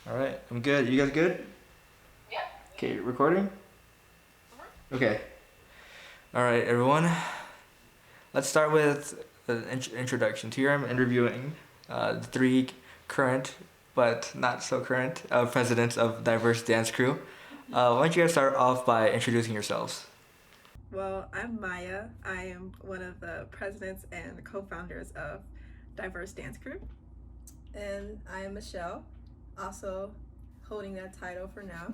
All right, I'm good. You guys good? Yeah. Okay, recording? Okay. All right, everyone. Let's start with an introduction. Here I'm interviewing the three current, but not so current, presidents of Diverse Dance Crew. Why don't you guys start off by introducing yourselves? Well, I'm Maya. I am one of the presidents and co-founders of Diverse Dance Crew. And I am Michelle, also holding that title for now.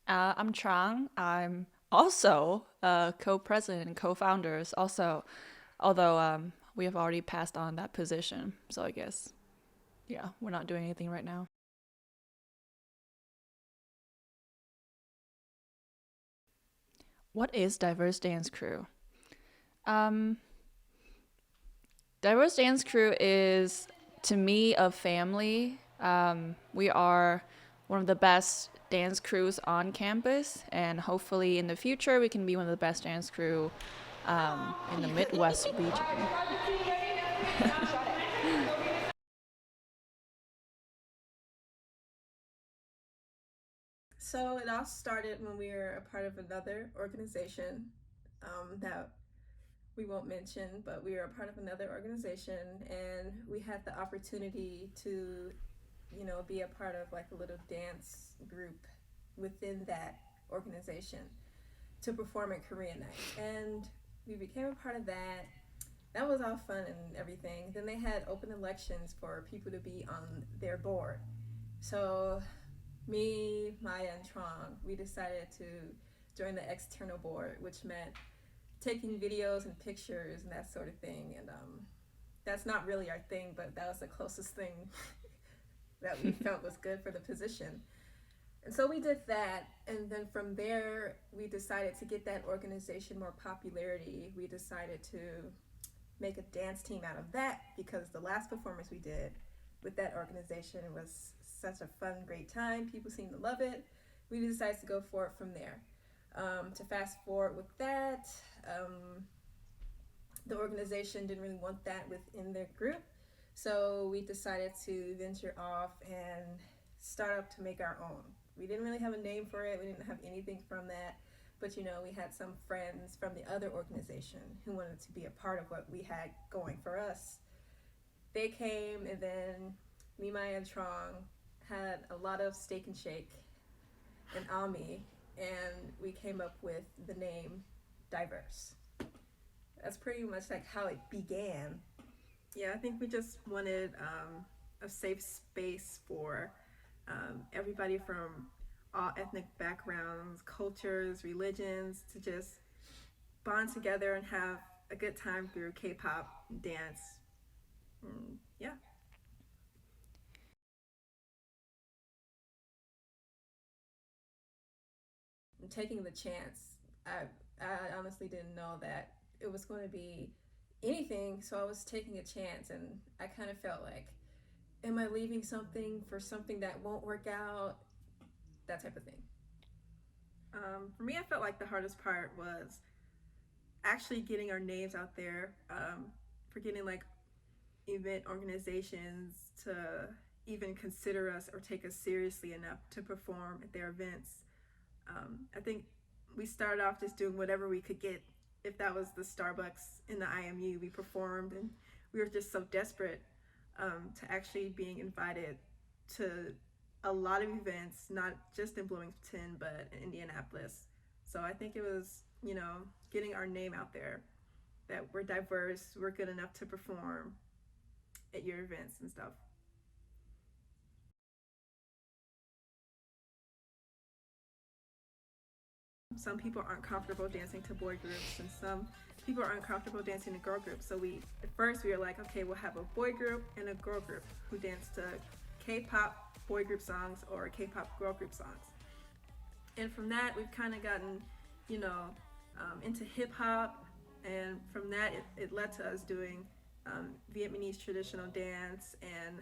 I'm Trang. I'm also co-president and co-founders. Also, although we have already passed on that position, so I guess yeah, we're not doing anything right now. What is Diverse Dance Crew? Um, Diverse Dance Crew is, to me, a family. We are one of the best dance crews on campus, and hopefully in the future we can be one of the best dance crew in the Midwest region. So it all started when we were a part of another organization that we won't mention, but we were a part of another organization, and we had the opportunity to, be a part of like a little dance group within that organization to perform at Korean Night. And we became a part of that. That was all fun and everything. Then they had open elections for people to be on their board. So me, Maya, and Trong, we decided to join the external board, which meant taking videos and pictures and that sort of thing. And that's not really our thing, but that was the closest thing that we felt was good for the position. And so we did that, and then from there, we decided to get that organization more popularity. We decided to make a dance team out of that because the last performance we did with that organization was such a fun, great time. People seemed to love it. We decided to go for it from there. To fast forward with that, the organization didn't really want that within their group, so we decided to venture off and start up to make our own. We didn't really have a name for it. We didn't have anything from that. But we had some friends from the other organization who wanted to be a part of what we had going for us. They came, and then me, Maya, and Trong had a lot of steak and shake and Ami, and we came up with the name Diverse. That's pretty much like how it began. Yeah, I think we just wanted a safe space for everybody from all ethnic backgrounds, cultures, religions to just bond together and have a good time through K-pop, dance. Yeah. And taking the chance. I honestly didn't know that it was going to be anything, so I was taking a chance, and I kind of felt like, am I leaving something for something that won't work out? That type of thing. For me, I felt like the hardest part was actually getting our names out there, for getting like event organizations to even consider us or take us seriously enough to perform at their events. I think we started off just doing whatever we could get. If that was the Starbucks in the IMU, we performed, and we were just so desperate to actually being invited to a lot of events, not just in Bloomington, but in Indianapolis. So I think it was, getting our name out there that we're diverse, we're good enough to perform at your events and stuff. Some people aren't comfortable dancing to boy groups, and some people aren't comfortable dancing to girl groups. So at first we were like, okay, we'll have a boy group and a girl group who dance to K-pop boy group songs or K-pop girl group songs. And from that, we've kind of gotten, into hip hop, and from that, it led to us doing Vietnamese traditional dance and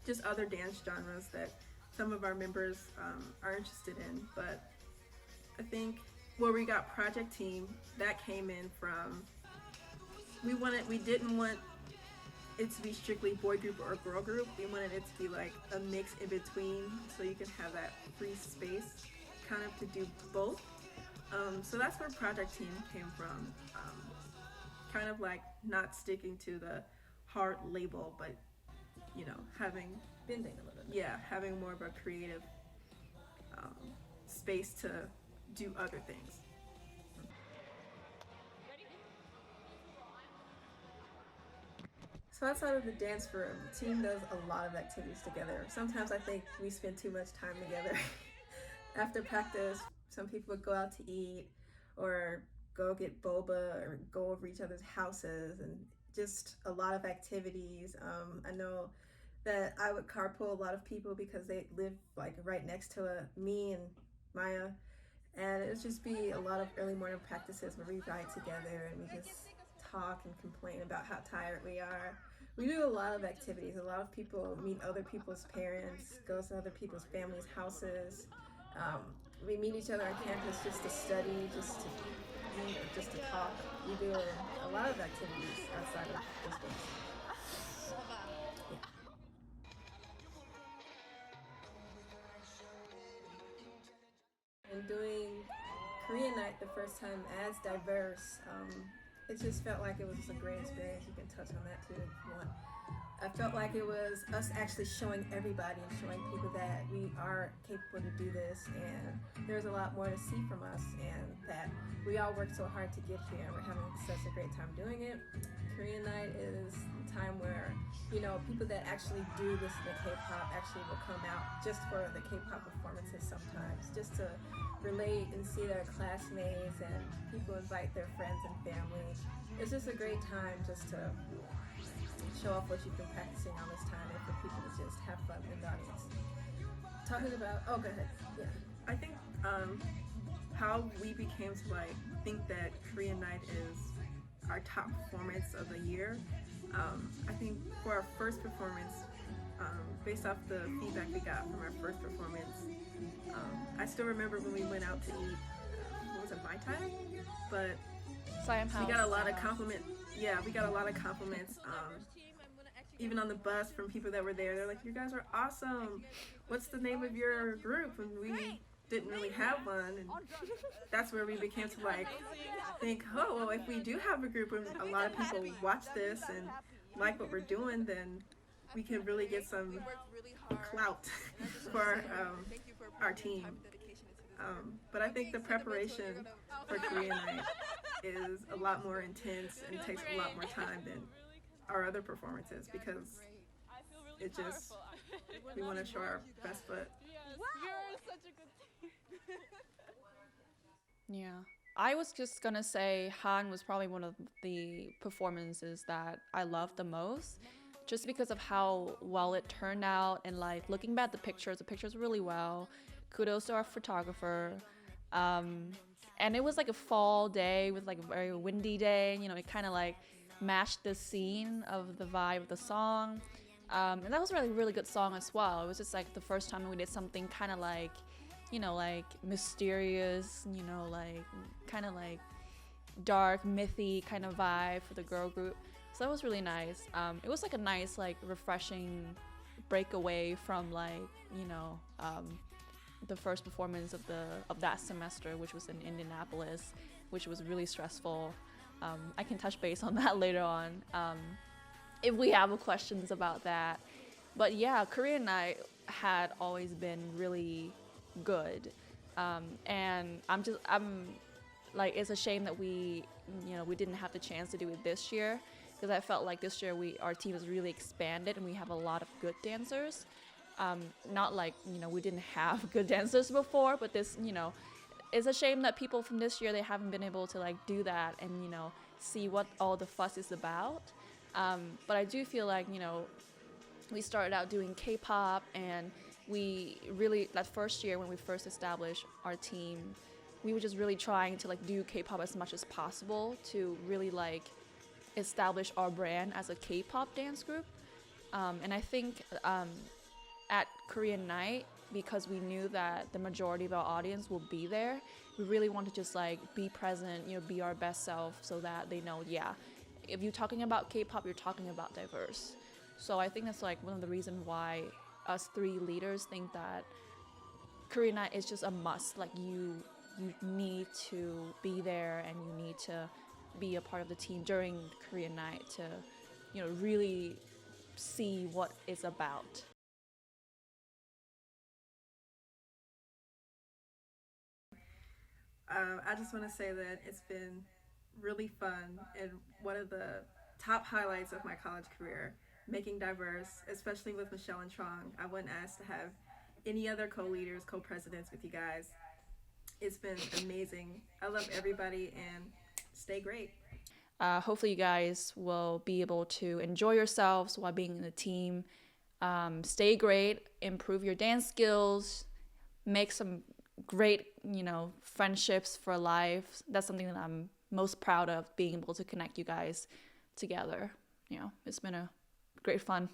just other dance genres that some of our members are interested in. But I think where we got project team, that came in from we didn't want it to be strictly boy group or girl group. We wanted it to be like a mix in between, so you can have that free space kind of to do both. So that's where project team came from. Kind of like not sticking to the hard label, but having Bending a little bit. yeah, having more of a creative space to do other things. So outside of the dance room, the team does a lot of activities together. Sometimes I think we spend too much time together. After practice, some people would go out to eat or go get boba or go over each other's houses, and just a lot of activities. I know that I would carpool a lot of people because they live like right next to me and Maya, and it would just be a lot of early morning practices where we ride together and we just talk and complain about how tired we are. We do a lot of activities. A lot of people meet other people's parents, goes to other people's families' houses. We meet each other on campus just to study, just to eat, or just to talk. We do a lot of activities outside of this space. And doing Korean night the first time as diverse, it just felt like it was a great experience. You can touch on that too if you want. I felt like it was us actually showing everybody and showing people that we are capable to do this, and there's a lot more to see from us, and that we all worked so hard to get here, and we're having such a great time doing it. Korean night is the time where people that actually do listen to K-pop actually will come out just for the K-pop performances sometimes, just to relate and see their classmates, and people invite their friends and family. It's just a great time just to show off what you've been practicing all this time, and for people to just have fun in the audience. Talking about, oh, go ahead. Yeah. I think how we became to think that Korean night is our top performance of the year. I think for our first performance, based off the feedback we got from our first performance, I still remember when we went out to eat, what was it, Mai Tai? But we got a lot of compliments. Yeah, we got a lot of compliments. Even on the bus from people that were there, they're like, "You guys are awesome. What's the name of your group?" And we didn't really have one, and that's where we became to think, oh, well, if we do have a group and a lot of people watch this and like what we're doing, then we can really get some clout for our team. But I think the preparation for Korean night is a lot more intense and takes a lot more time than our other performances, because we want to show our best foot. Yeah. I was just gonna say Han was probably one of the performances that I loved the most, just because of how well it turned out, and looking back at the pictures really well. Kudos to our photographer. And it was a fall day with a very windy day. It kind of matched the scene of the vibe of the song. And that was a really good song as well. It was just the first time we did something kind of mysterious, kind of dark, mythy kind of vibe for the girl group. So that was really nice. It was a nice, refreshing breakaway from the first performance of that semester, which was in Indianapolis, which was really stressful. I can touch base on that later on if we have questions about that. But yeah, Korean night had always been really good, and it's a shame that we didn't have the chance to do it this year, because I felt like this year our team has really expanded and we have a lot of good dancers. Not we didn't have good dancers before, but this it's a shame that people from this year, they haven't been able to do that and see what all the fuss is about. But I do feel we started out doing K-pop, and we really, that first year when we first established our team, we were just really trying to do K-pop as much as possible to really establish our brand as a K-pop dance group. And I think at Korean night, because we knew that the majority of our audience will be there, we really want to just be present, be our best self, so that they know, if you're talking about K-pop, you're talking about diverse. So I think that's like one of the reasons why us three leaders think that Korean Night is just a must. Like you need to be there and you need to be a part of the team during Korean Night to, really see what it's about. I just want to say that it's been really fun and one of the top highlights of my college career, making diverse, especially with Michelle and Trong. I wouldn't ask to have any other co-leaders, co-presidents with you guys. It's been amazing. I love everybody and stay great. Hopefully, you guys will be able to enjoy yourselves while being in the team. Stay great, improve your dance skills, make some great, friendships for life. That's something that I'm most proud of, being able to connect you guys together. It's been a great fun.